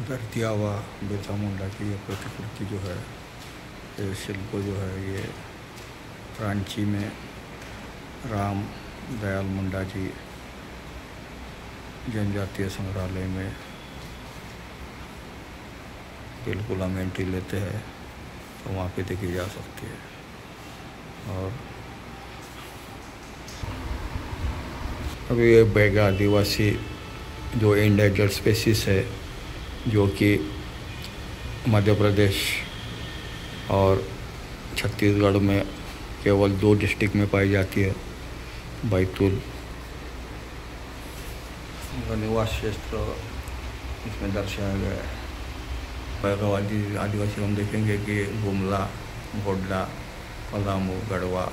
धरती आवा बिरसा मुंडा की ये प्रतिकृति जो है, ये शिल्प जो है, ये रांची में राम दयाल मुंडा जी जनजातीय संग्रहालय में बिल्कुल हम एंट्री लेते हैं तो वहाँ पे देखी जा सकती है। और अभी ये बैगा आदिवासी जो इंडेंजर्ड स्पेसीज है, जो कि मध्य प्रदेश और छत्तीसगढ़ में केवल 2 डिस्ट्रिक्ट में पाई जाती है। बैतूल उनका निवास क्षेत्र इसमें दर्शाया गया है। बैगावादी आदिवासी हम देखेंगे कि गुमला, गोड्डा, पलामू, गढ़वा,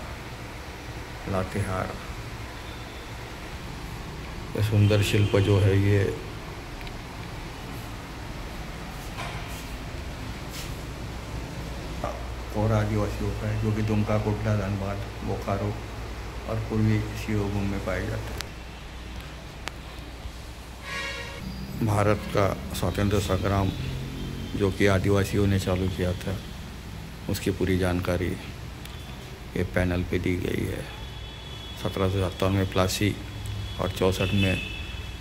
लातेहार। ये सुंदर शिल्प जो है, ये और आदिवासियों का है, जो कि दुमका, कोटला, धनबाद, बोकारो और पूर्वी सियोगुम में पाए जाते हैं। भारत का स्वतंत्र संग्राम जो कि आदिवासियों ने चालू किया था, उसकी पूरी जानकारी ये पैनल पे दी गई है। 1757 में प्लासी और 64 में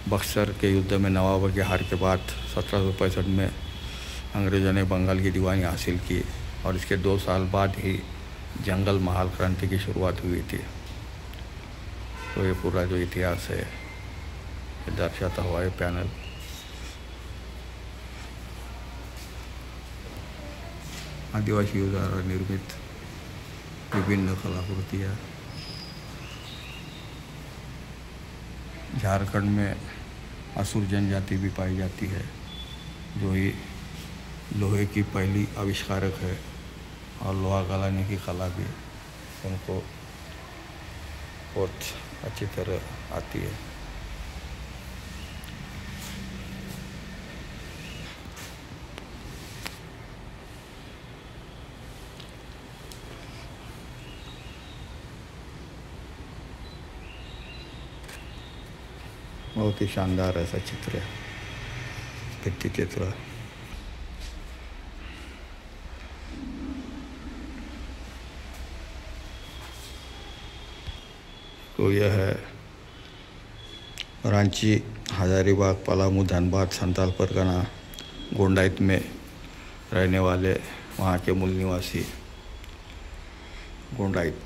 बक्सर के युद्ध में नवाबों की हार के बाद 1765 में अंग्रेज़ों ने बंगाल की दीवानी हासिल की और इसके 2 साल बाद ही जंगल महाल क्रांति की शुरुआत हुई थी। तो ये पूरा जो इतिहास है ये दर्शाता हुआ है पैनल। आदिवासियों द्वारा निर्मित विभिन्न कलाकृतियाँ। झारखंड में असुर जनजाति भी पाई जाती है, जो ही लोहे की पहली आविष्कारक है और लोहा गलाने की कला भी उनको बहुत अच्छी तरह आती है। बहुत ही शानदार ऐसा चित्र है, भित्ति चित्र। तो यह है रांची, हजारीबाग, पलामू, धनबाद, संताल परगना, गोंडाइत में रहने वाले वहाँ के मूल निवासी गोंडाइत।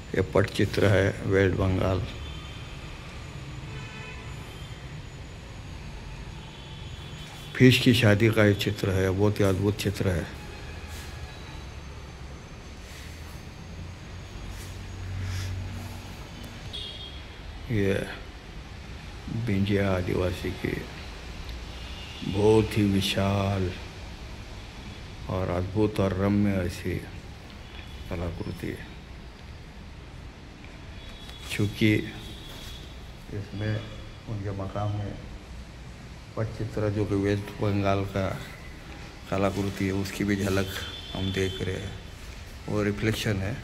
ये पटचित्र है वेस्ट बंगाल। फिश की शादी का एक चित्र है, बहुत ही अद्भुत चित्र है। ये बिंजिया आदिवासी की बहुत ही विशाल और अद्भुत और रम्य ऐसी कलाकृति है। चूँकि इसमें उनके मकाम में पटचित्र जो कि वेस्ट बंगाल का कलाकृति है, उसकी भी झलक हम देख रहे हैं, वो रिफ्लेक्शन है।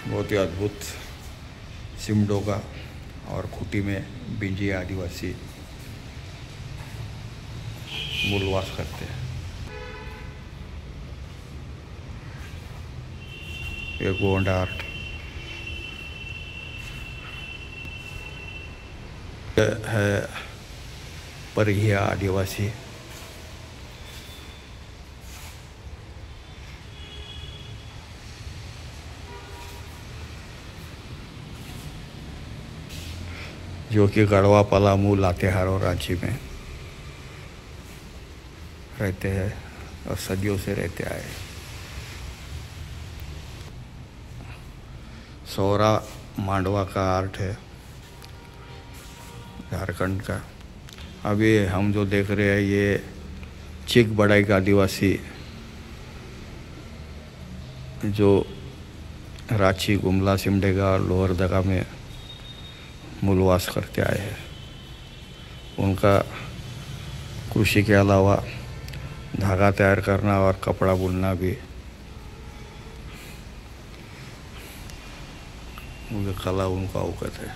बहुत ही अद्भुत सिमडोगा और खूंटी में बिंजी आदिवासी मूलवास करते हैं। ये गोंड आर्ट है, परघिया आदिवासी। जो कि गढ़वा, पलामू, लातेहार और रांची में रहते हैं और सदियों से रहते आए। सौरा मांडवा का आर्ट है, झारखंड का। अभी हम जो देख रहे हैं ये चिक बड़ाइक आदिवासी जो रांची, गुमला, सिमडेगा और लोहरदगा में मूलवास करते आए हैं, उनका कृषि के अलावा धागा तैयार करना और कपड़ा बुनना भी उनकी कला, उनका औकत है।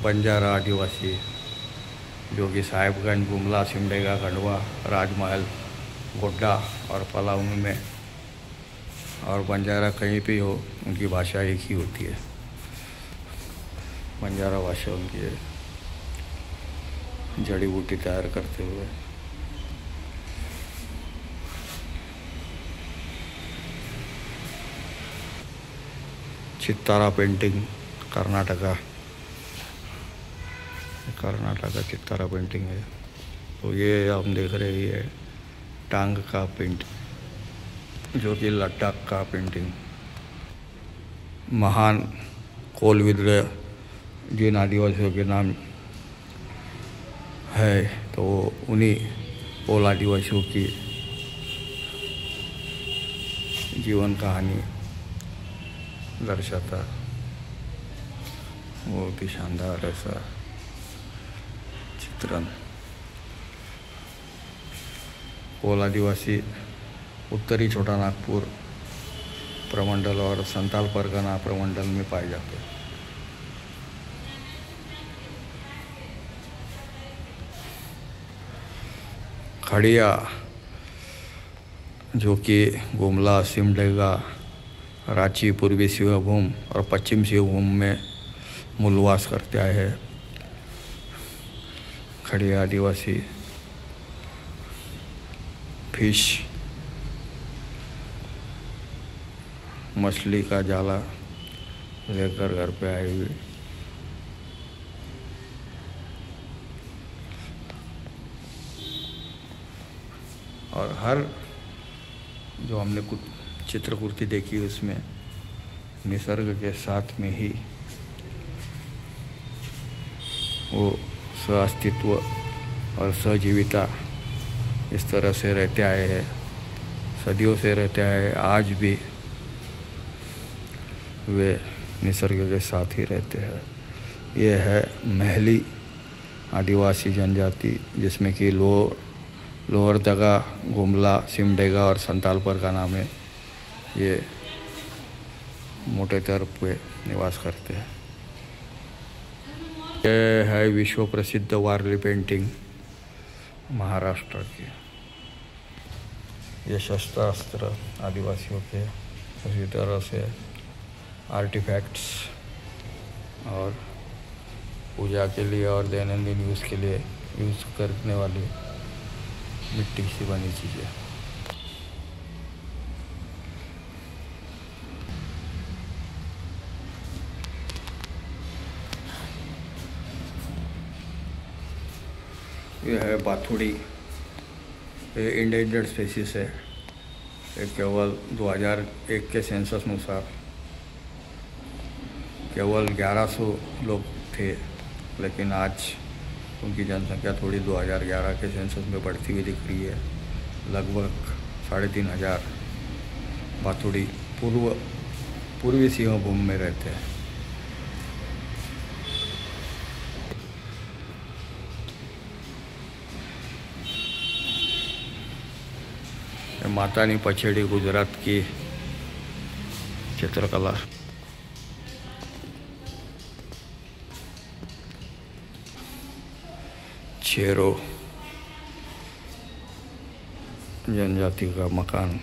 बंजारा आदिवासी जो कि साहिबगंज, गुमला, सिमडेगा, खंडवा, राजमहल, गोड्डा और पलाऊ में, और बंजारा कहीं भी हो उनकी भाषा एक ही होती है। बंजारा भाषा उनकी है। जड़ी बूटी तैयार करते हुए चित्तारा पेंटिंग, कर्नाटका चित्तारा पेंटिंग है। तो ये हम देख रहे हैं ये टांग का पेंटिंग जो कि लद्दाख का पेंटिंग। महान कोल विद्रोह जिन आदिवासियों के नाम है तो उन्हीं कोल आदिवासियों की जीवन कहानी दर्शाता बहुत ही शानदार ऐसा चित्रण। कोल आदिवासी उत्तरी छोटा नागपुर प्रमंडल और संताल परगना प्रमंडल में पाए जाते हैं। खड़िया जो कि गुमला, सिमडेगा, रांची, पूर्वी सिंहभूम और पश्चिम सिंहभूम में मूलवास करते आए हैं। खड़िया आदिवासी फिश, मछली का जाला लेकर घर पे आए हुए। और हर जो हमने कुछ चित्रकृति देखी उसमें निसर्ग के साथ में ही वो सहअस्तित्व और सहजीविता इस तरह से रहते आए हैं, सदियों से रहते आए हैं। आज भी वे निसर्ग के साथ ही रहते हैं। ये है महली आदिवासी जनजाति जिसमें कि लोहरदगा, गुमला, सिमडेगा और संताल परगना में ये मोटे तौर पे निवास करते हैं। ये है विश्व प्रसिद्ध वारली पेंटिंग महाराष्ट्र की। ये शस्त्रास्त्र आदिवासियों के उसी तरह से आर्टिफैक्ट्स और पूजा के लिए और दैनंदिन यूज़ के लिए यूज़ करने वाली मिट्टी से बनी चीज़ें। यह है बाथुड़ी। ये इंडेंजर्ड स्पीसीज है। ये केवल 2001 के सेंसस अनुसार केवल 1100 लोग थे, लेकिन आज उनकी जनसंख्या थोड़ी 2011 के सेंसस में बढ़ती हुई दिख रही है। लगभग 3500 बाथुड़ी पूर्वी सिंहभूम में रहते हैं। मातानी पछेड़ी गुजरात की चित्रकला। चेरो जनजाति का मकान।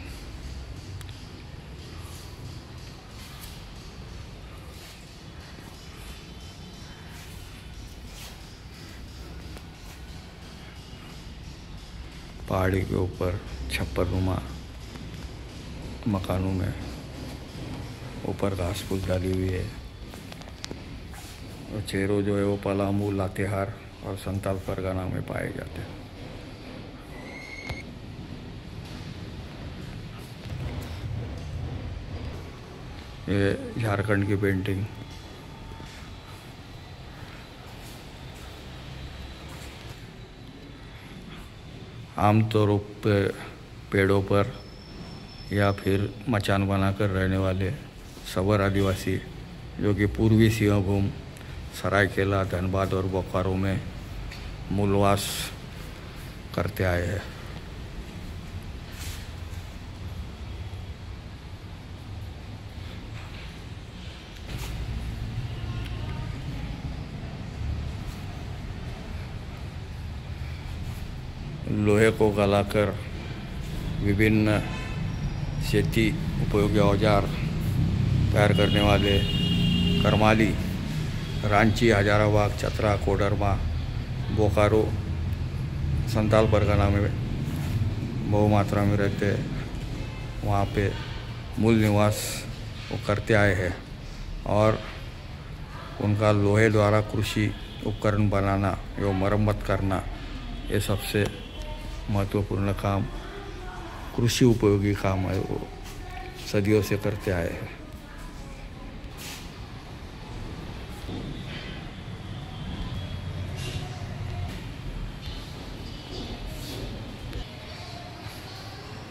पहाड़ी के ऊपर छप्परनुमा मकानों में ऊपर घास फूस डाली हुई है। और चेरो जो है वो पलामू, लातेहार और संताल परगना में पाए जाते हैं। ये झारखंड की पेंटिंग। आमतौर पर पेड़ों पर या फिर मचान बनाकर रहने वाले सबर आदिवासी, जो कि पूर्वी सिंहभूम, सरायकेला, धनबाद और बोकारो में मूलवास करते आए हैं। लोहे को गलाकर विभिन्न खेती उपयोगी औजार तैयार करने वाले करमाली रांची, हजाराबाग, चतरा, कोडरमा, बोकारो, संताल परगना में बहुमात्रा में रहते हैं। वहाँ पे मूल निवास वो करते आए हैं और उनका लोहे द्वारा कृषि उपकरण बनाना एवं मरम्मत करना, ये सबसे महत्वपूर्ण काम, कृषि उपयोगी काम है, वो सदियों से करते आए हैं।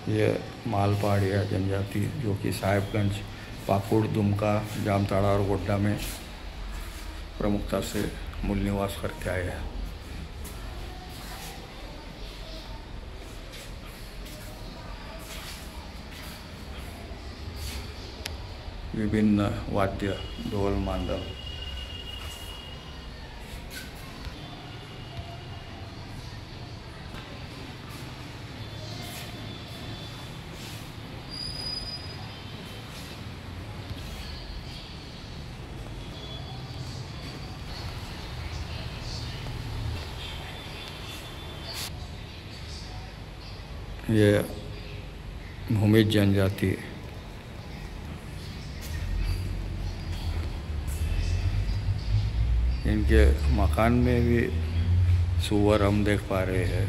ये मालपहाड़िया जनजाति, जो कि साहेबगंज, पाकुड़, दुमका, जामताड़ा और गोड्डा में प्रमुखता से मूल निवास करते आए हैं। विभिन्न वाद्य, ढोल, मांदल। ये भूमिज जनजाति, इनके मकान में भी सुअर हम देख पा रहे हैं।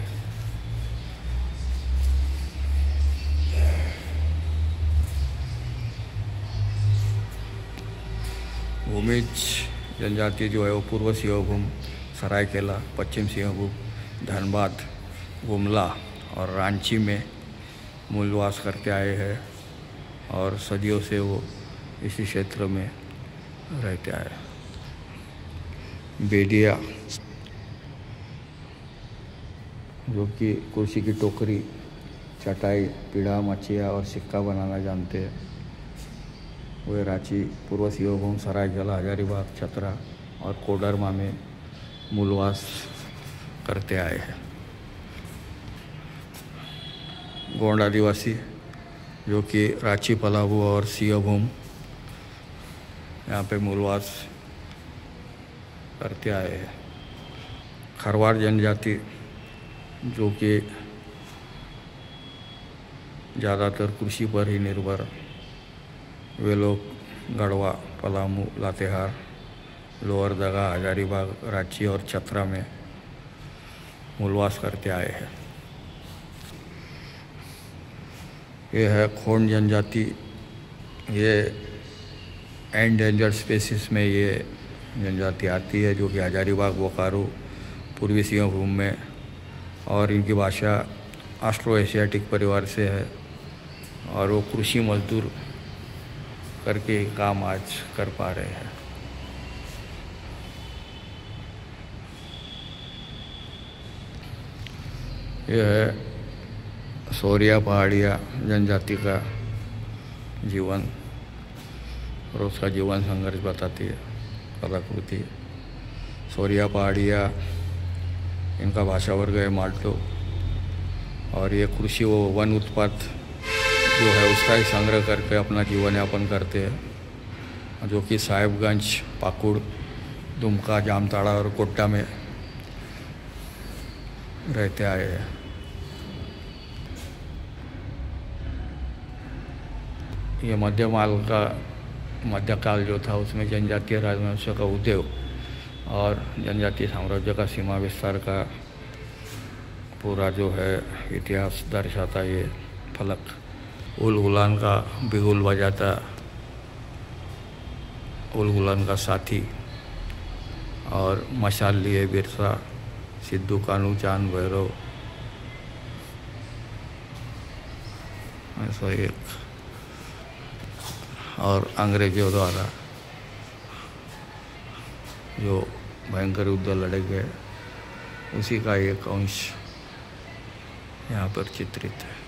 भूमिज जनजाति जो है वो पूर्व सिंहभूम, सरायकेला, पश्चिम सिंहभूम, धनबाद, गुमला और रांची में मूलवास करते आए हैं और सदियों से वो इसी क्षेत्र में रहते आए। बेदिया, जो कि कुर्सी की टोकरी, चटाई, पीढ़ा, मचिया और सिक्का बनाना जानते हैं, वे रांची, पूर्व सिंहभूम, सरायकेला, हजारीबाग, चतरा और कोडरमा में मूलवास करते आए हैं। गोंड आदिवासी, जो कि रांची, पलामू और सिंहभूम, यहाँ पे मूलवास करते आए हैं। खरवाड़ जनजाति, जो कि ज़्यादातर कृषि पर ही निर्भर, वे लोग गढ़वा, पलामू, लातेहार, लोअरदगा, हजारीबाग, रांची और चतरा में मूलवास करते आए हैं। ये है खोंड जनजाति, ये एंडेंजर्ड स्पीसीज में ये जनजाति आती है, जो कि हजारीबाग, बोकारो, पूर्वी सिंहभूम में, और इनकी भाषा ऑस्ट्रो एशियाटिक परिवार से है और वो कृषि मजदूर करके काम आज कर पा रहे हैं। यह है सोरिया पहाड़िया जनजाति का जीवन, रोज का जीवन संघर्ष बताती है कलाकृति। सोरिया पहाड़िया, इनका भाषा वर्ग है माल्टो और ये कृषि व वन उत्पाद जो है उसका ही संग्रह करके अपना जीवन यापन करते हैं, जो कि साहेबगंज, पाकुड़, दुमका, जामताड़ा और गोड्डा में रहते आए हैं। ये मध्यकाल जो था उसमें जनजातीय राजवंशों का उदय और जनजातीय साम्राज्य का सीमा विस्तार का पूरा जो है इतिहास दर्शाता ये फलक। उल गुलान का बिगुल बजाता उल-गुलान का साथी, और मशाल लिए बिरसा, सिद्धू कानू, चांद भैरव, ऐसा एक, और अंग्रेजों द्वारा जो भयंकर युद्ध लड़े गए, उसी का एक अंश यहाँ पर चित्रित है।